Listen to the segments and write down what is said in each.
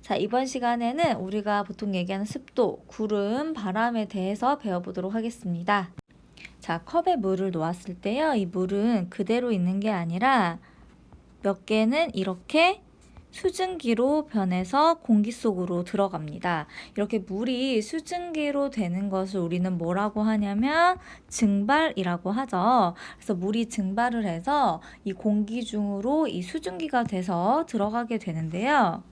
자, 이번 시간에는 우리가 보통 얘기하는 습도, 구름, 바람에 대해서 배워보도록 하겠습니다. 자, 컵에 물을 놓았을 때요. 이 물은 그대로 있는 게 아니라 몇 개는 이렇게 수증기로 변해서 공기 속으로 들어갑니다. 이렇게 물이 수증기로 되는 것을 우리는 뭐라고 하냐면 증발이라고 하죠. 그래서 물이 증발을 해서 이 공기 중으로 이 수증기가 돼서 들어가게 되는데요.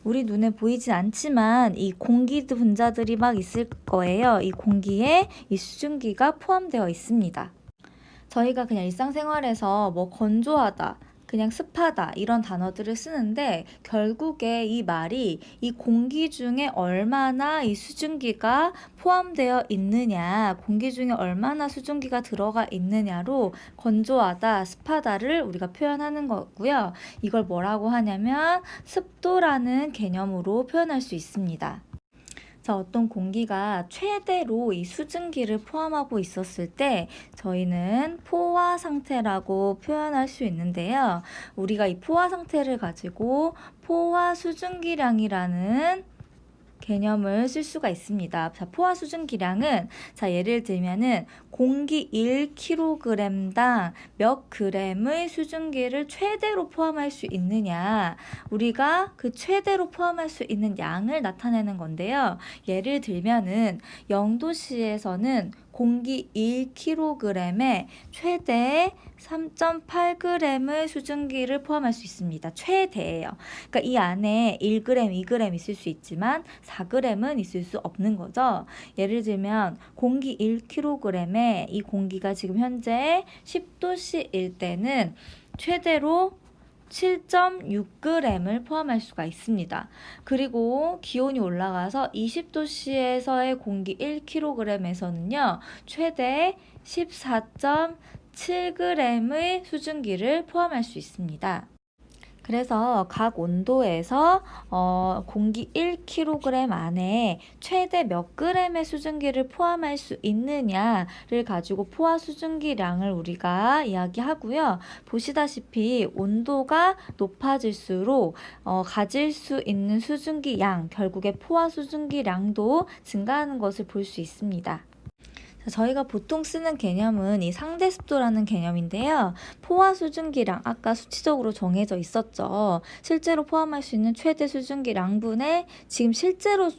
우리 눈에 보이진 않지만 이 공기 분자들이 막 있을 거예요. 이 공기에 이 수증기가 포함되어 있습니다. 저희가 그냥 일상생활에서 뭐 건조하다, 그냥 습하다 이런 단어들을 쓰는데 결국에 이 말이 이 공기 중에 얼마나 이 수증기가 포함되어 있느냐, 공기 중에 얼마나 수증기가 들어가 있느냐로 건조하다, 습하다를 우리가 표현하는 거고요. 이걸 뭐라고 하냐면 습도라는 개념으로 표현할 수 있습니다. 자, 어떤 공기가 최대로 이 수증기를 포함하고 있었을 때 저희는 포화 상태라고 표현할 수 있는데요. 우리가 이 포화 상태를 가지고 포화 수증기량이라는 개념을 쓸 수가 있습니다. 자, 포화 수증기량은 예를 들면은 공기 1kg당 몇 g의 수증기를 최대로 포함할 수 있느냐, 우리가 그 최대로 포함할 수 있는 양을 나타내는 건데요. 예를 들면은 영도시에서는 공기 1kg에 최대 3.8g의 수증기를 포함할 수 있습니다. 최대예요. 그러니까 이 안에 1g, 2g 있을 수 있지만 4g은 있을 수 없는 거죠. 예를 들면 공기 1kg에 이 공기가 지금 현재 10도씨일 때는 최대로 7.6g을 포함할 수가 있습니다. 그리고 기온이 올라가서 20도씨에서의 공기 1kg에서는요, 최대 14.7g의 수증기를 포함할 수 있습니다. 그래서 각 온도에서 공기 1kg 안에 최대 몇 g의 수증기를 포함할 수 있느냐를 가지고 포화 수증기량을 우리가 이야기하고요. 보시다시피 온도가 높아질수록 가질 수 있는 수증기 양, 결국에 포화 수증기량도 증가하는 것을 볼 수 있습니다. 저희가 보통 쓰는 개념은 이 상대습도라는 개념인데요. 포화 수증기량, 아까 수치적으로 정해져 있었죠. 실제로 포함할 수 있는 최대 수증기량분에 실제로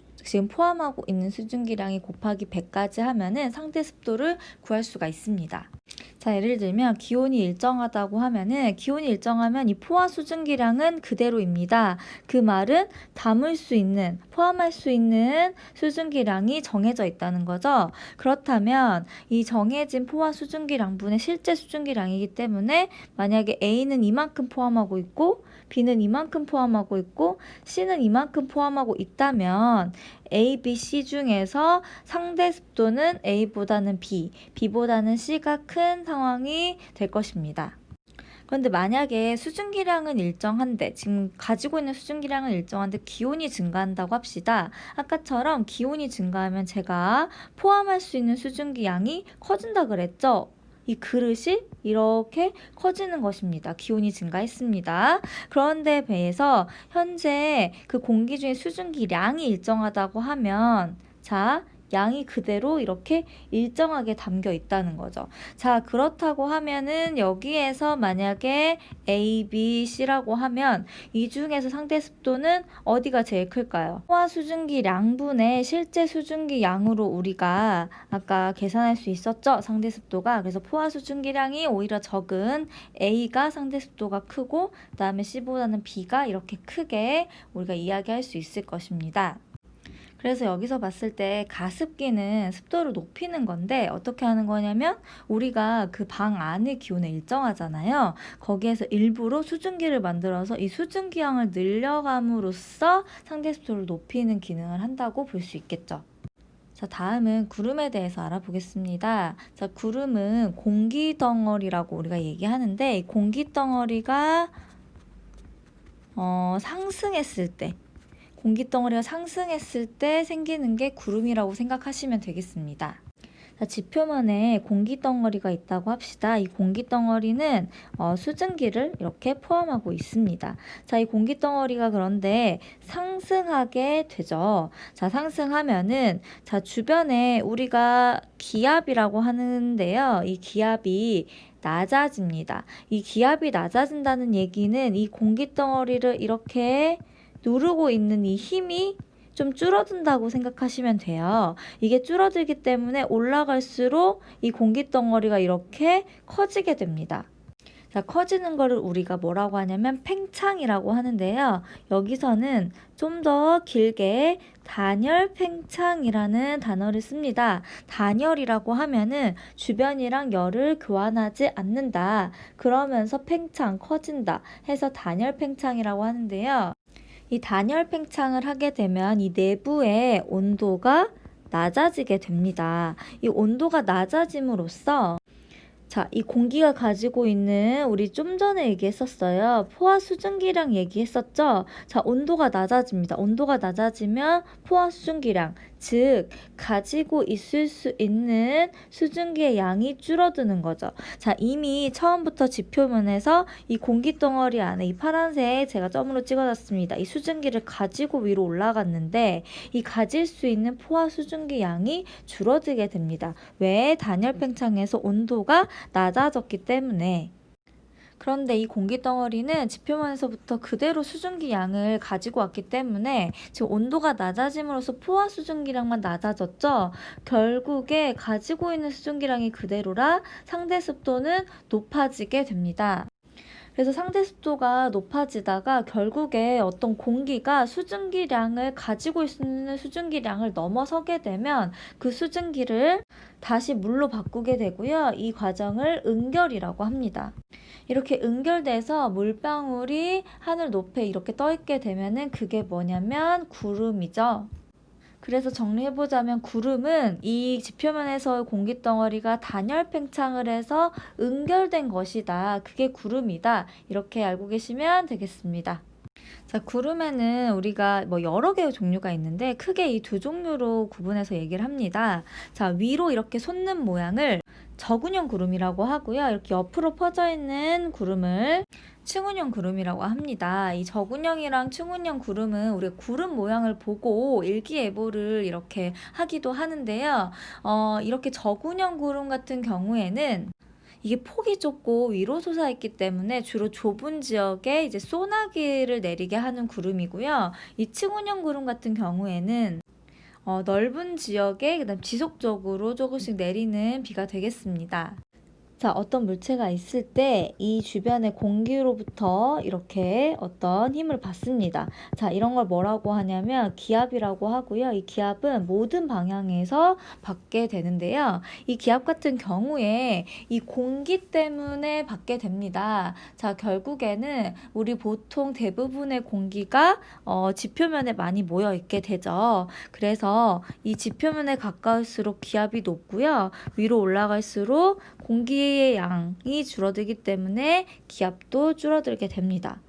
포함하고 있는 수증기량이 곱하기 100까지 하면은 상대습도를 구할 수가 있습니다. 자, 예를 들면 기온이 일정하다고 하면은 기온이 일정하면 이 포화 수증기량은 그대로입니다. 그 말은 담을 수 있는, 포함할 수 있는 수증기량이 정해져 있다는 거죠. 그렇다면 이 정해진 포화 수증기량분의 실제 수증기량이기 때문에 만약에 A는 이만큼 포함하고 있고 B는 이만큼 포함하고 있고 C는 이만큼 포함하고 있다면 A, B, C 중에서 상대 습도는 A보다는 B, B보다는 C가 큰 상황이 될 것입니다. 그런데 만약에 수증기량은 일정한데, 지금 가지고 있는 수증기량은 일정한데 기온이 증가한다고 합시다. 아까처럼 기온이 증가하면 제가 포함할 수 있는 수증기 양이 커진다 그랬죠? 이 그릇이 이렇게 커지는 것입니다. 기온이 증가했습니다. 그런데 비해서 현재 그 공기 중에 수증기량이 일정하다고 하면 양이 그대로 이렇게 일정하게 담겨 있다는 거죠. 자, 그렇다고 하면은 여기에서 만약에 A, B, C라고 하면 이 중에서 상대 습도는 어디가 제일 클까요? 포화 수증기 량분의 실제 수증기 양으로 우리가 아까 계산할 수 있었죠? 상대 습도가. 그래서 포화 수증기량이 오히려 적은 A가 상대 습도가 크고 그다음에 C보다는 B가 이렇게 크게 우리가 이야기할 수 있을 것입니다. 그래서 여기서 봤을 때 가습기는 습도를 높이는 건데 어떻게 하는 거냐면 우리가 그 방 안의 기온에 일정하잖아요. 거기에서 일부러 수증기를 만들어서 이 수증기량을 늘려감으로써 상대 습도를 높이는 기능을 한다고 볼 수 있겠죠. 자, 다음은 구름에 대해서 알아보겠습니다. 자, 구름은 공기 덩어리라고 우리가 얘기하는데 이 공기 덩어리가 상승했을 때, 공기 덩어리가 상승했을 때 생기는 게 구름이라고 생각하시면 되겠습니다. 자, 지표면에 공기 덩어리가 있다고 합시다. 이 공기 덩어리는 수증기를 이렇게 포함하고 있습니다. 자, 이 공기 덩어리가 그런데 상승하게 되죠. 자, 상승하면은 자, 주변에 우리가 기압이라고 하는데요. 이 기압이 낮아집니다. 이 기압이 낮아진다는 얘기는 이 공기 덩어리를 이렇게 누르고 있는 이 힘이 좀 줄어든다고 생각하시면 돼요. 이게 줄어들기 때문에 올라갈수록 이 공기 덩어리가 이렇게 커지게 됩니다. 자, 커지는 거를 우리가 뭐라고 하냐면 팽창이라고 하는데요. 여기서는 좀 더 길게 단열 팽창이라는 단어를 씁니다. 단열이라고 하면은 주변이랑 열을 교환하지 않는다. 그러면서 팽창, 커진다 해서 단열 팽창이라고 하는데요. 이 단열 팽창을 하게 되면 이 내부의 온도가 낮아지게 됩니다. 이 온도가 낮아짐으로써 자, 이 공기가 가지고 있는 우리 좀 전에 얘기했었어요. 포화 수증기량 얘기했었죠. 자, 온도가 낮아집니다. 온도가 낮아지면 포화 수증기량, 즉 가지고 있을 수 있는 수증기의 양이 줄어드는 거죠. 자, 이미 처음부터 지표면에서 이 공기 덩어리 안에 이 파란색 제가 점으로 찍어놨습니다. 이 수증기를 가지고 위로 올라갔는데 이 가질 수 있는 포화 수증기 양이 줄어들게 됩니다. 왜? 단열 팽창에서 온도가 낮아졌기 때문에. 그런데 이 공기 덩어리는 지표면에서부터 그대로 수증기 양을 가지고 왔기 때문에 지금 온도가 낮아짐으로써 포화 수증기량만 낮아졌죠. 결국에 가지고 있는 수증기량이 그대로라 상대 습도는 높아지게 됩니다. 그래서 상대 습도가 높아지다가 결국에 어떤 공기가 수증기량을 가지고 있는 수증기량을 넘어서게 되면 그 수증기를 다시 물로 바꾸게 되고요. 이 과정을 응결이라고 합니다. 이렇게 응결돼서 물방울이 하늘 높이 이렇게 떠 있게 되면은 그게 뭐냐면 구름이죠. 그래서 정리해보자면 구름은 이 지표면에서의 공기 덩어리가 단열 팽창을 해서 응결된 것이다. 그게 구름이다. 이렇게 알고 계시면 되겠습니다. 자, 구름에는 우리가 뭐 여러 개의 종류가 있는데 크게 이 두 종류로 구분해서 얘기를 합니다. 자, 위로 이렇게 솟는 모양을 저군형 구름이라고 하고요. 이렇게 옆으로 퍼져 있는 구름을 층운형 구름이라고 합니다. 이 저군형이랑 층운형 구름은 우리가 구름 모양을 보고 일기예보를 이렇게 하기도 하는데요. 이렇게 저군형 구름 같은 경우에는 이게 폭이 좁고 위로 솟아있기 때문에 주로 좁은 지역에 이제 소나기를 내리게 하는 구름이고요. 이 층운형 구름 같은 경우에는 넓은 지역에 그다음 지속적으로 조금씩 내리는 비가 되겠습니다. 자, 어떤 물체가 있을 때 이 주변의 공기로부터 이렇게 어떤 힘을 받습니다. 자, 이런 걸 뭐라고 하냐면 기압이라고 하고요. 이 기압은 모든 방향에서 받게 되는데요. 이 기압 같은 경우에 이 공기 때문에 받게 됩니다. 자, 결국에는 우리 보통 대부분의 공기가 지표면에 많이 모여 있게 되죠. 그래서 이 지표면에 가까울수록 기압이 높고요. 위로 올라갈수록 공기의 양이 줄어들기 때문에 기압도 줄어들게 됩니다.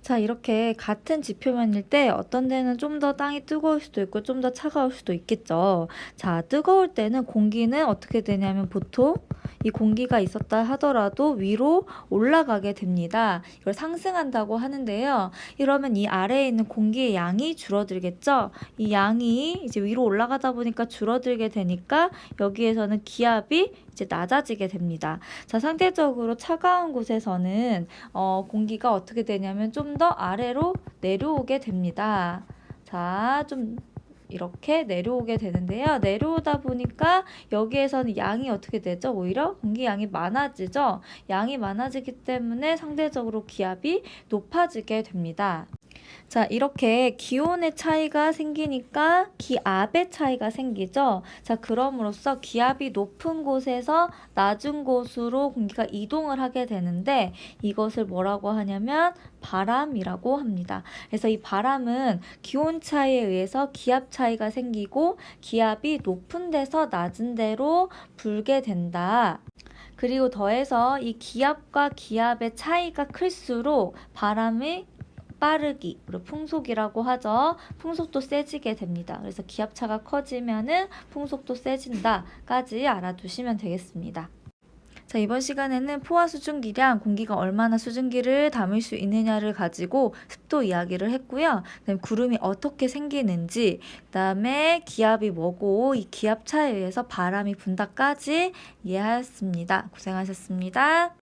자, 이렇게 같은 지표면일 때 어떤 데는 좀 더 땅이 뜨거울 수도 있고 좀 더 차가울 수도 있겠죠. 자, 뜨거울 때는 공기는 어떻게 되냐면 보통 이 공기가 있었다 하더라도 위로 올라가게 됩니다. 이걸 상승한다고 하는데요. 이러면 이 아래에 있는 공기의 양이 줄어들겠죠. 이 양이 이제 위로 올라가다 보니까 줄어들게 되니까 여기에서는 기압이 이제 낮아지게 됩니다. 자, 상대적으로 차가운 곳에서는 공기가 어떻게 되냐면 좀 더 아래로 내려오게 됩니다. 자, 좀 이렇게 내려오게 되는데요. 내려오다 보니까 여기에서는 양이 어떻게 되죠? 오히려 공기 양이 많아지죠. 양이 많아지기 때문에 상대적으로 기압이 높아지게 됩니다. 자, 이렇게 기온의 차이가 생기니까 기압의 차이가 생기죠. 자, 그럼으로써 기압이 높은 곳에서 낮은 곳으로 공기가 이동을 하게 되는데 이것을 뭐라고 하냐면 바람이라고 합니다. 그래서 이 바람은 기온 차이에 의해서 기압 차이가 생기고 기압이 높은 데서 낮은 데로 불게 된다. 그리고 더해서 이 기압과 기압의 차이가 클수록 바람이 빠르기, 그리고 풍속이라고 하죠. 풍속도 세지게 됩니다. 그래서 기압차가 커지면은 풍속도 세진다까지 알아두시면 되겠습니다. 자, 이번 시간에는 포화 수증기량, 공기가 얼마나 수증기를 담을 수 있느냐를 가지고 습도 이야기를 했고요. 그다음에 구름이 어떻게 생기는지, 그다음에 기압이 뭐고 이 기압차에 의해서 바람이 분다까지 이해하였습니다. 고생하셨습니다.